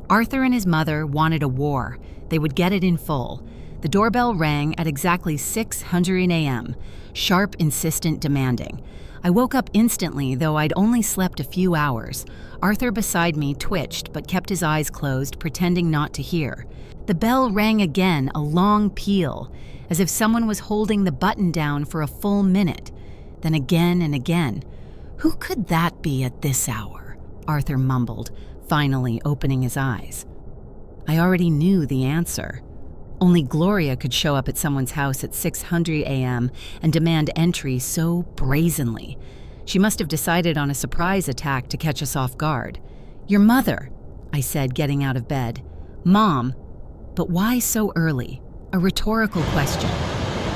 Arthur and his mother wanted a war. They would get it in full. The doorbell rang at exactly 6:00 a.m., sharp, insistent, demanding. I woke up instantly, though I'd only slept a few hours. Arthur beside me twitched but kept his eyes closed, pretending not to hear. The bell rang again, a long peal, as if someone was holding the button down for a full minute. Then again and again. "Who could that be at this hour?" Arthur mumbled, finally opening his eyes. I already knew the answer. Only Gloria could show up at someone's house at 6:00 a.m. and demand entry so brazenly. She must have decided on a surprise attack to catch us off guard. "Your mother," I said, getting out of bed. "Mom, but why so early?" A rhetorical question.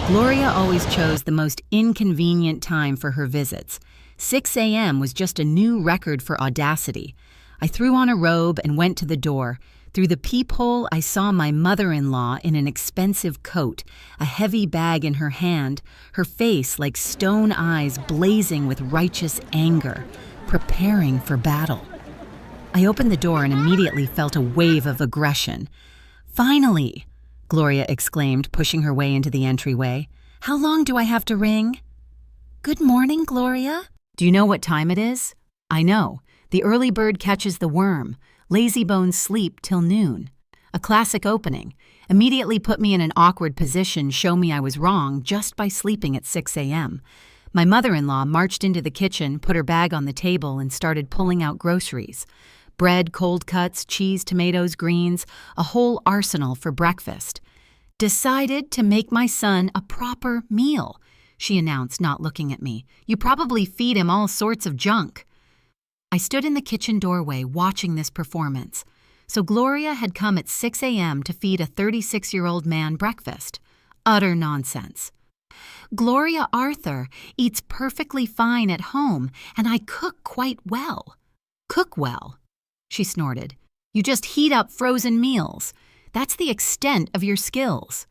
Gloria always chose the most inconvenient time for her visits. 6 a.m. was just a new record for audacity. I threw on a robe and went to the door. Through the peephole, I saw my mother-in-law in an expensive coat, a heavy bag in her hand, her face like stone eyes blazing with righteous anger, preparing for battle. I opened the door and immediately felt a wave of aggression. "Finally!" Gloria exclaimed, pushing her way into the entryway. "How long do I have to ring?" "Good morning, Gloria." "Do you know what time it is?" "I know. The early bird catches the worm. Lazy bones sleep till noon." A classic opening. Immediately put me in an awkward position, show me I was wrong just by sleeping at 6 a.m. My mother-in-law marched into the kitchen, put her bag on the table, and started pulling out groceries. Bread, cold cuts, cheese, tomatoes, greens, a whole arsenal for breakfast. "Decided to make my son a proper meal," she announced, not looking at me. "You probably feed him all sorts of junk." I stood in the kitchen doorway watching this performance. So Gloria had come at 6 a.m. to feed a 36-year-old man breakfast. Utter nonsense. "Gloria Arthur eats perfectly fine at home, and I cook quite well." "Cook well?" she snorted. "You just heat up frozen meals. That's the extent of your skills."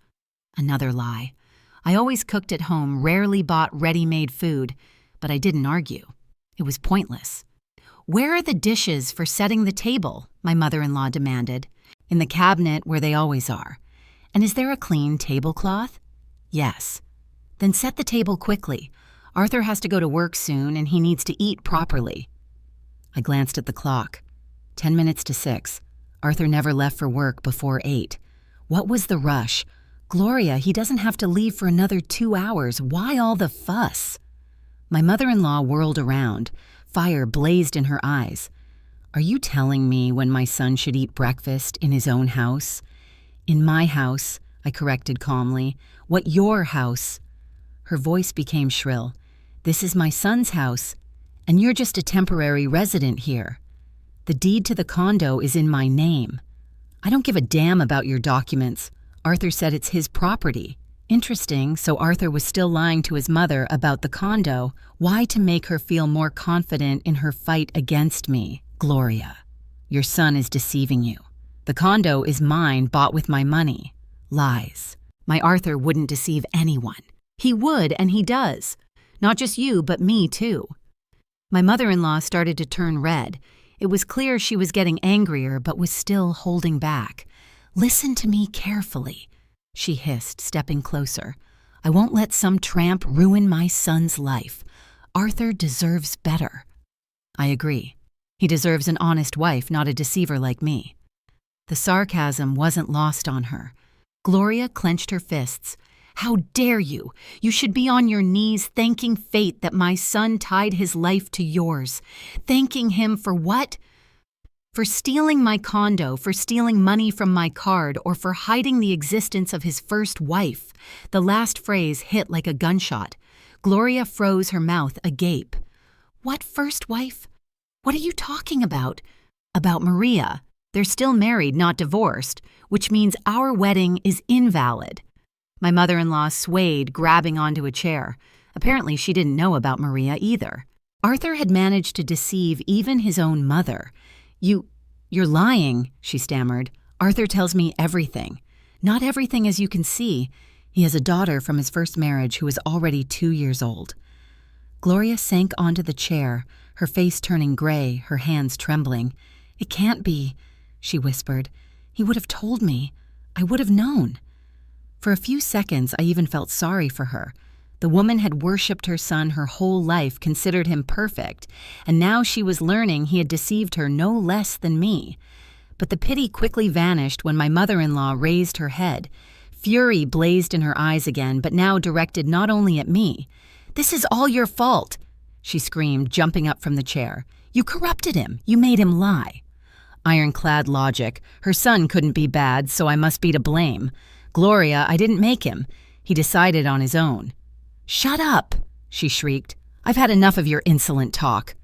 Another lie. I always cooked at home, rarely bought ready-made food, but I didn't argue. It was pointless. "Where are the dishes for setting the table?" my mother-in-law demanded. "In the cabinet where they always are." "And is there a clean tablecloth?" "Yes." "Then set the table quickly. Arthur has to go to work soon and he needs to eat properly." I glanced at the clock. 10 minutes to 6. Arthur never left for work before 8. What was the rush? "Gloria, he doesn't have to leave for another 2 hours. Why all the fuss?" My mother-in-law whirled around. Fire blazed in her eyes. "Are you telling me when my son should eat breakfast in his own house?" "In my house," I corrected calmly. "What, your house?" Her voice became shrill. "This is my son's house, and you're just a temporary resident here. The deed to the condo is in my name." "I don't give a damn about your documents. Arthur said it's his property." Interesting, so Arthur was still lying to his mother about the condo. Why? To make her feel more confident in her fight against me. "Gloria, your son is deceiving you. The condo is mine, bought with my money." Lies. My Arthur wouldn't deceive anyone. He would, and he does. Not just you, but me too. My mother-in-law started to turn red. It was clear she was getting angrier, but was still holding back. "Listen to me carefully," she hissed, stepping closer. "I won't let some tramp ruin my son's life. Arthur deserves better." "I agree. He deserves an honest wife, not a deceiver like me." The sarcasm wasn't lost on her. Gloria clenched her fists. "How dare you? You should be on your knees thanking fate that my son tied his life to yours. Thanking him for what? For stealing my condo, for stealing money from my card, or for hiding the existence of his first wife." The last phrase hit like a gunshot. Gloria froze, her mouth agape. "What first wife? What are you talking about?" "About Maria. They're still married, not divorced, which means our wedding is invalid." My mother-in-law swayed, grabbing onto a chair. Apparently she didn't know about Maria either. Arthur had managed to deceive even his own mother. You're lying," she stammered. "Arthur tells me everything. Not everything, as you can see. He has a daughter from his first marriage who is already 2 years old." Gloria sank onto the chair, her face turning gray, her hands trembling. "It can't be," she whispered. "He would have told me. I would have known." For a few seconds, I even felt sorry for her. The woman had worshipped her son her whole life, considered him perfect, and now she was learning he had deceived her no less than me. But the pity quickly vanished when my mother-in-law raised her head. Fury blazed in her eyes again, but now directed not only at me. "This is all your fault," she screamed, jumping up from the chair. "You corrupted him. You made him lie." Ironclad logic. Her son couldn't be bad, so I must be to blame. Gloria, I didn't make him. He decided on his own. "Shut up," she shrieked. "I've had enough of your insolent talk."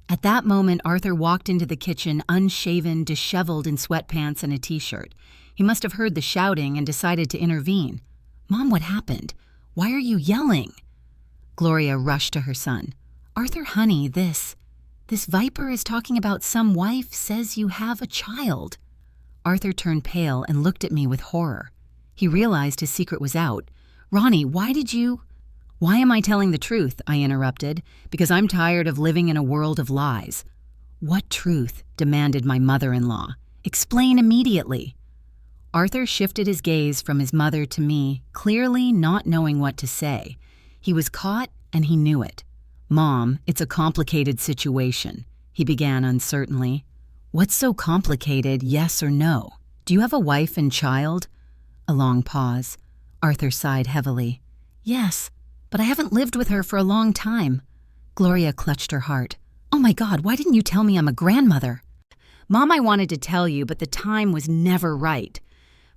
At that moment, Arthur walked into the kitchen, unshaven, disheveled in sweatpants and a t-shirt. He must have heard the shouting and decided to intervene. "Mom, what happened? Why are you yelling?" Gloria rushed to her son. "Arthur, honey, this viper is talking about some wife says you have a child." Arthur turned pale and looked at me with horror. He realized his secret was out. "Ronnie, why am I telling the truth?" I interrupted. "Because I'm tired of living in a world of lies." "What truth?" demanded my mother-in-law. "Explain immediately." Arthur shifted his gaze from his mother to me, clearly not knowing what to say. He was caught, and he knew it. "Mom, it's a complicated situation," he began uncertainly. "What's so complicated, yes or no? Do you have a wife and child?" A long pause. Arthur sighed heavily. "Yes, but I haven't lived with her for a long time." Gloria clutched her heart. "Oh my God, why didn't you tell me I'm a grandmother?" "Mom, I wanted to tell you, but the time was never right."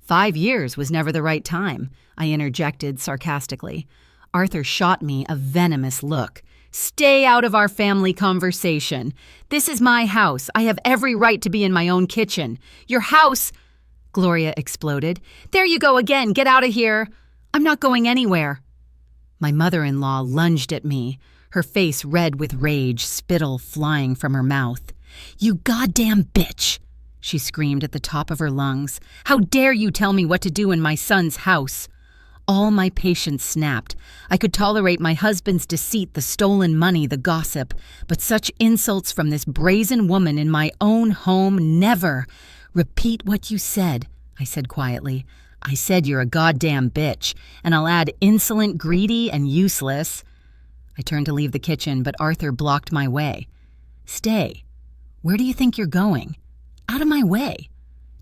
5 years was never the right time, I interjected sarcastically. Arthur shot me a venomous look. "Stay out of our family conversation. This is my house. I have every right to be in my own kitchen. Your house—" Gloria exploded. "There you go again. Get out of here." "I'm not going anywhere." My mother-in-law lunged at me, her face red with rage, spittle flying from her mouth. "You goddamn bitch!" she screamed at the top of her lungs. "How dare you tell me what to do in my son's house?" All my patience snapped. I could tolerate my husband's deceit, the stolen money, the gossip, but such insults from this brazen woman in my own home, never. "Repeat what you said," I said quietly. "I said you're a goddamn bitch, and I'll add insolent, greedy, and useless." I turned to leave the kitchen, but Arthur blocked my way. "Stay. Where do you think you're going?" "Out of my way."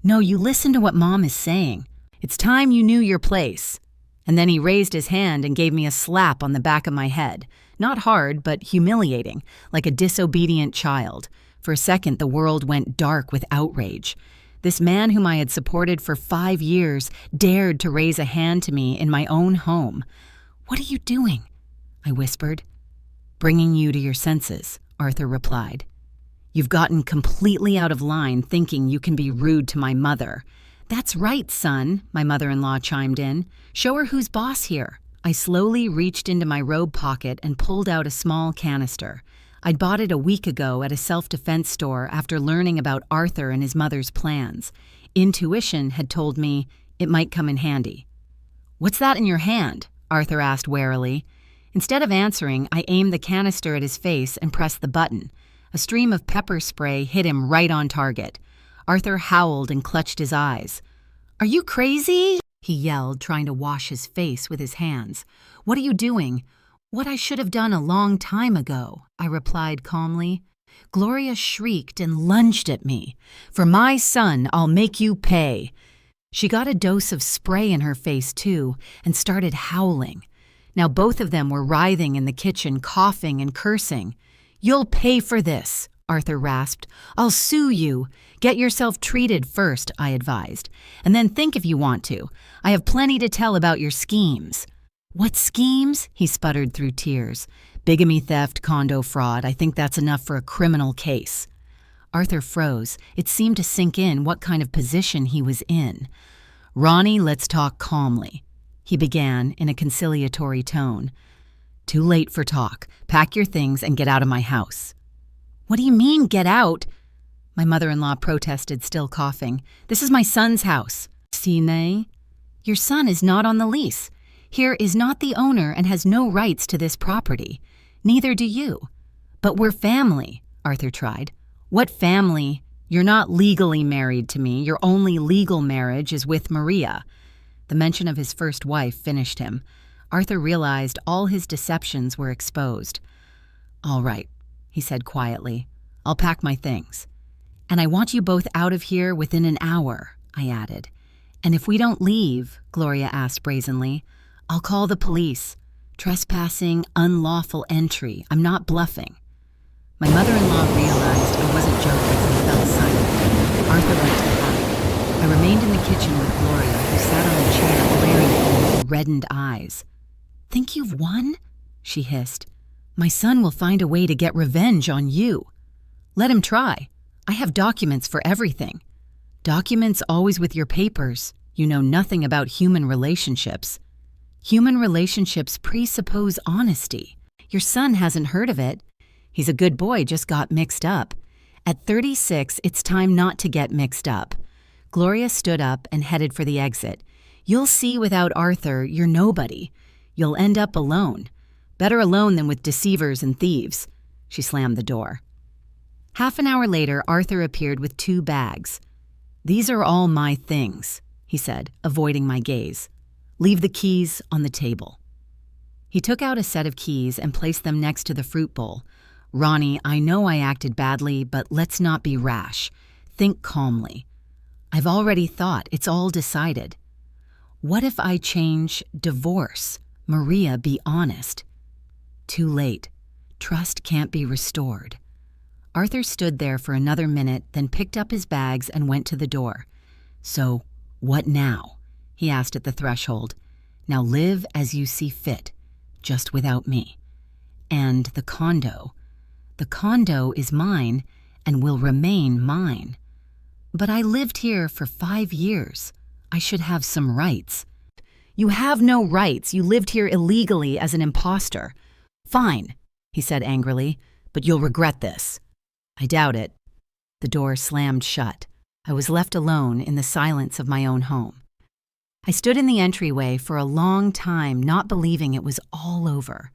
"No, you listen to what Mom is saying. It's time you knew your place." And then he raised his hand and gave me a slap on the back of my head. Not hard, but humiliating, like a disobedient child. For a second, the world went dark with outrage. This man whom I had supported for 5 years dared to raise a hand to me in my own home. "What are you doing?" I whispered. "Bringing you to your senses," Arthur replied. "You've gotten completely out of line thinking you can be rude to my mother." "That's right, son," my mother-in-law chimed in. "Show her who's boss here." I slowly reached into my robe pocket and pulled out a small canister. I'd bought it a week ago at a self-defense store after learning about Arthur and his mother's plans. Intuition had told me it might come in handy. "What's that in your hand?" Arthur asked warily. Instead of answering, I aimed the canister at his face and pressed the button. A stream of pepper spray hit him right on target. Arthur howled and clutched his eyes. "Are you crazy?" he yelled, trying to wash his face with his hands. "What are you doing?" "What I should have done a long time ago," I replied calmly. Gloria shrieked and lunged at me. "For my son, I'll make you pay." She got a dose of spray in her face, too, and started howling. Now both of them were writhing in the kitchen, coughing and cursing. "You'll pay for this," Arthur rasped. "I'll sue you." "Get yourself treated first," I advised, "and then think if you want to. I have plenty to tell about your schemes." "What schemes?" he sputtered through tears. "Bigamy, theft, condo fraud. I think that's enough for a criminal case." Arthur froze. It seemed to sink in what kind of position he was in. "Ronnie, let's talk calmly," he began in a conciliatory tone. "Too late for talk. Pack your things and get out of my house." "What do you mean, get out?" My mother-in-law protested, still coughing. "This is my son's house." "Sine? Your son is not on the lease. Here is not the owner and has no rights to this property. Neither do you." "But we're family," Arthur tried. "What family You're not legally married to me. Your only legal marriage is with Maria." The mention of his first wife finished him. Arthur realized all his deceptions were exposed. "All right," he said quietly. "I'll pack my things. And I want you both out of here within an hour," I added. "And if we don't leave," Gloria asked brazenly, "I'll call the police. Trespassing, unlawful entry. I'm not bluffing." My mother-in-law realized I wasn't joking and fell silent. Arthur went to the back. I remained in the kitchen with Gloria, who sat on a chair glaring at me with reddened eyes. "Think you've won?" she hissed. "My son will find a way to get revenge on you." "Let him try. I have documents for everything." "Documents always with your papers. You know nothing about human relationships." "Human relationships presuppose honesty. Your son hasn't heard of it. He's a good boy, just got mixed up. At 36, it's time not to get mixed up." Gloria stood up and headed for the exit. "You'll see without Arthur, you're nobody. You'll end up alone. Better alone than with deceivers and thieves." She slammed the door. Half an hour later, Arthur appeared with 2 bags. "These are all my things," he said, avoiding my gaze. "Leave the keys on the table." He took out a set of keys and placed them next to the fruit bowl. "Ronnie, I know I acted badly, but let's not be rash. Think calmly." "I've already thought. It's all decided." "What if I change divorce? Maria, be honest." "Too late. Trust can't be restored." Arthur stood there for another minute, then picked up his bags and went to the door. "So, what now?" he asked at the threshold. "Now live as you see fit, just without me. And the condo. The condo is mine and will remain mine. But I lived here for 5 years. I should have some rights." "You have no rights. You lived here illegally as an imposter." "Fine," he said angrily, "but you'll regret this." "I doubt it." The door slammed shut. I was left alone in the silence of my own home. I stood in the entryway for a long time, not believing it was all over.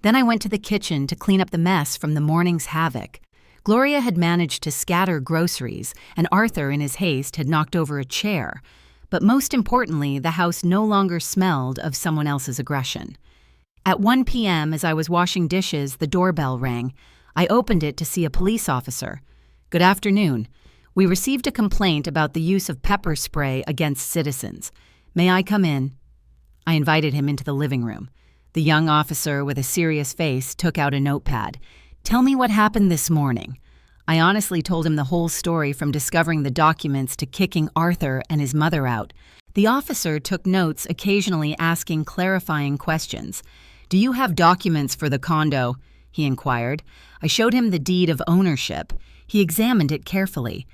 Then I went to the kitchen to clean up the mess from the morning's havoc. Gloria had managed to scatter groceries, and Arthur, in his haste, had knocked over a chair. But most importantly, the house no longer smelled of someone else's aggression. At 1 p.m., as I was washing dishes, the doorbell rang. I opened it to see a police officer. "Good afternoon. We received a complaint about the use of pepper spray against citizens. May I come in?" I invited him into the living room. The young officer, with a serious face, took out a notepad. "Tell me what happened this morning." I honestly told him the whole story, from discovering the documents to kicking Arthur and his mother out. The officer took notes, occasionally asking clarifying questions. "Do you have documents for the condo?" he inquired. I showed him the deed of ownership. He examined it carefully.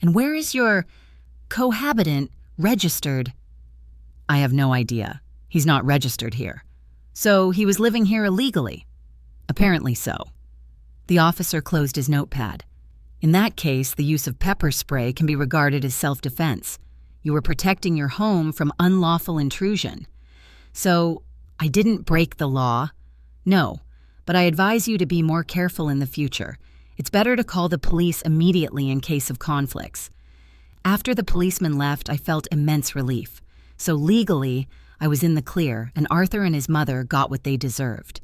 "And where is your cohabitant registered?" "I have no idea. He's not registered here." "So he was living here illegally?" "Apparently so." The officer closed his notepad. "In that case, the use of pepper spray can be regarded as self-defense. You were protecting your home from unlawful intrusion." "So I didn't break the law?" "No, but I advise you to be more careful in the future. It's better to call the police immediately in case of conflicts." After the policeman left, I felt immense relief. So legally, I was in the clear, and Arthur and his mother got what they deserved.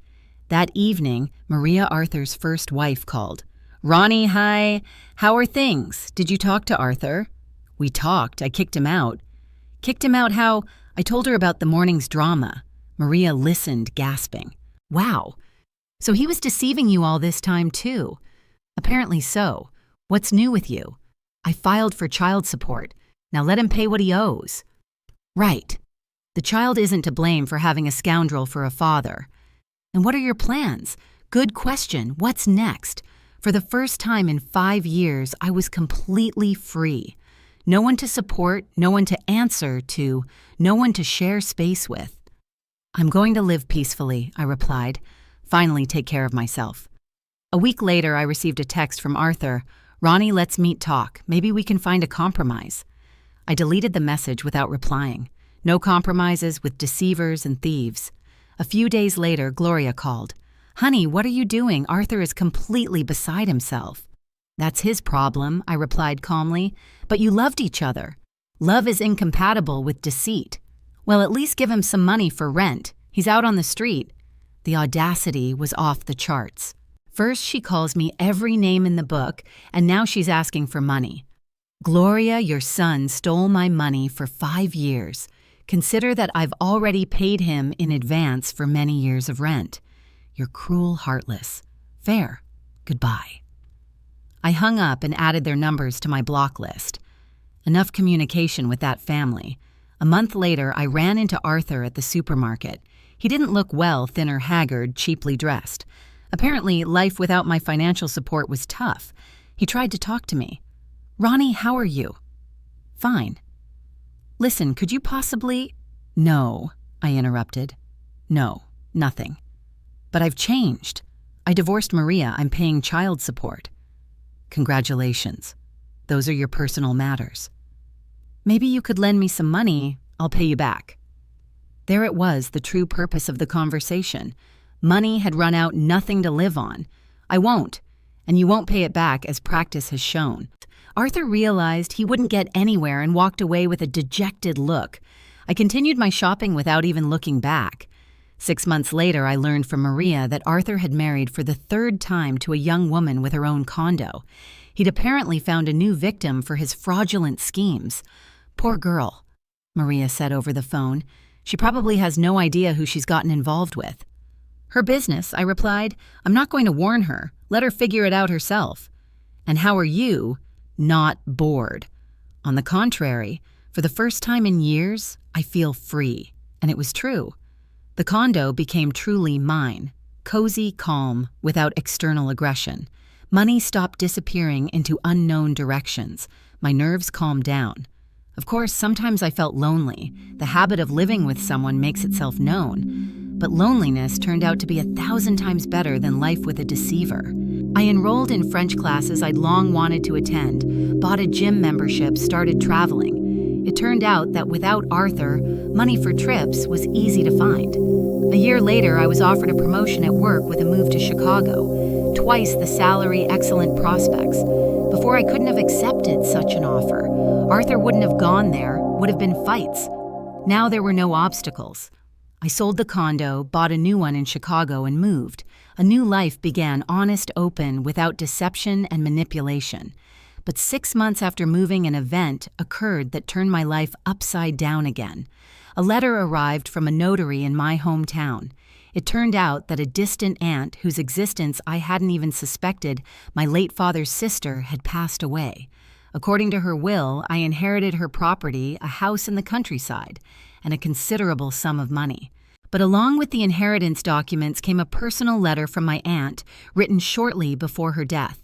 That evening, Maria, Arthur's first wife, called. "Ronnie, hi. How are things? Did you talk to Arthur?" "We talked. I kicked him out." "Kicked him out how?" I told her about the morning's drama. Maria listened, gasping. "Wow. So he was deceiving you all this time, too?" "Apparently so. What's new with you?" "I filed for child support. Now let him pay what he owes." "Right. The child isn't to blame for having a scoundrel for a father." "And what are your plans?" "Good question. What's next?" For the first time in 5 years, I was completely free. No one to support, no one to answer to, no one to share space with. "I'm going to live peacefully," I replied. "Finally take care of myself." A week later, I received a text from Arthur. "Ronnie, let's meet talk. Maybe we can find a compromise." I deleted the message without replying. No compromises with deceivers and thieves. A few days later, Gloria called. "Honey, what are you doing? Arthur is completely beside himself." "That's his problem," I replied calmly. "But you loved each other. Love is incompatible with deceit." "Well, at least give him some money for rent. He's out on the street." The audacity was off the charts. First, she calls me every name in the book, and now she's asking for money. "Gloria, your son stole my money for 5 years. Consider that I've already paid him in advance for many years of rent. You're cruel, heartless. Fair. Goodbye." I hung up and added their numbers to my block list. Enough communication with that family. A month later, I ran into Arthur at the supermarket. He didn't look well, thin or haggard, cheaply dressed. Apparently, life without my financial support was tough. He tried to talk to me. "Ronnie, how are you?" "Fine." "Listen, could you possibly—" "No," I interrupted. "No, nothing. But I've changed. I divorced Maria. I'm paying child support." "Congratulations. Those are your personal matters." "Maybe you could lend me some money. I'll pay you back." There it was, the true purpose of the conversation. Money had run out, nothing to live on. "I won't, and you won't pay it back, as practice has shown." Arthur realized he wouldn't get anywhere and walked away with a dejected look. I continued my shopping without even looking back. 6 months later, I learned from Maria that Arthur had married for the 3rd time to a young woman with her own condo. He'd apparently found a new victim for his fraudulent schemes. "Poor girl," Maria said over the phone. "She probably has no idea who she's gotten involved with." "Her business," I replied. "I'm not going to warn her. Let her figure it out herself." "And how are you?" "Not bored. On the contrary, for the first time in years, I feel free." And it was true. The condo became truly mine. Cozy, calm, without external aggression. Money stopped disappearing into unknown directions. My nerves calmed down. Of course, sometimes I felt lonely. The habit of living with someone makes itself known. But loneliness turned out to be 1,000 times better than life with a deceiver. I enrolled in French classes I'd long wanted to attend, bought a gym membership, started traveling. It turned out that without Arthur, money for trips was easy to find. A year later, I was offered a promotion at work with a move to Chicago. Twice the salary, excellent prospects. Before, I couldn't have accepted such an offer. Arthur wouldn't have gone there, would have been fights. Now there were no obstacles. I sold the condo, bought a new one in Chicago, and moved. A new life began, honest, open, without deception and manipulation. But 6 months after moving, an event occurred that turned my life upside down again. A letter arrived from a notary in my hometown. It turned out that a distant aunt, whose existence I hadn't even suspected, my late father's sister, had passed away. According to her will, I inherited her property, a house in the countryside, and a considerable sum of money. But along with the inheritance documents came a personal letter from my aunt, written shortly before her death.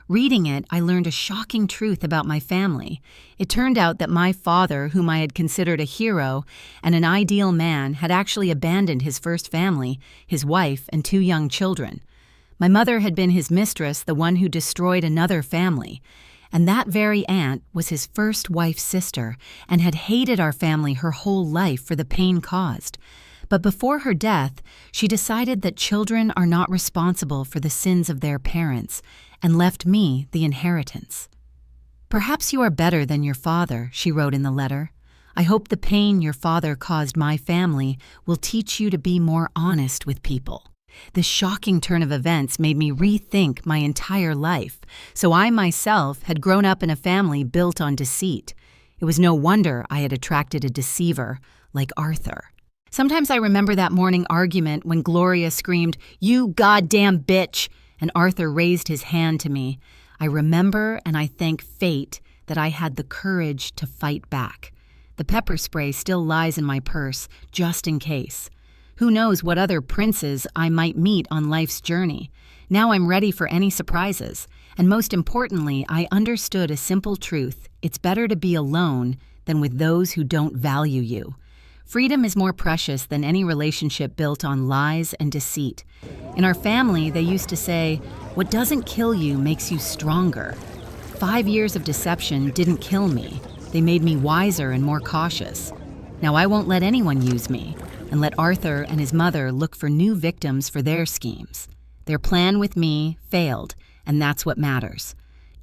Reading it, I learned a shocking truth about my family. It turned out that my father, whom I had considered a hero and an ideal man, had actually abandoned his first family, his wife, and 2 young children. My mother had been his mistress, the one who destroyed another family. And that very aunt was his first wife's sister and had hated our family her whole life for the pain caused. But before her death, she decided that children are not responsible for the sins of their parents and left me the inheritance. "Perhaps you are better than your father," she wrote in the letter. "I hope the pain your father caused my family will teach you to be more honest with people." This shocking turn of events made me rethink my entire life, so I myself had grown up in a family built on deceit. It was no wonder I had attracted a deceiver like Arthur. Sometimes I remember that morning argument when Gloria screamed, "You goddamn bitch!" and Arthur raised his hand to me. I remember and I thank fate that I had the courage to fight back. The pepper spray still lies in my purse, just in case. Who knows what other princes I might meet on life's journey. Now I'm ready for any surprises. And most importantly, I understood a simple truth. It's better to be alone than with those who don't value you. Freedom is more precious than any relationship built on lies and deceit. In our family, they used to say, "What doesn't kill you makes you stronger." 5 years of deception didn't kill me. They made me wiser and more cautious. Now I won't let anyone use me, and let Arthur and his mother look for new victims for their schemes. Their plan with me failed, and that's what matters.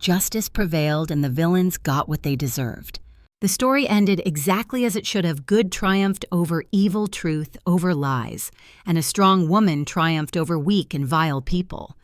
Justice prevailed and the villains got what they deserved. The story ended exactly as it should have. Good triumphed over evil, truth over lies, and a strong woman triumphed over weak and vile people.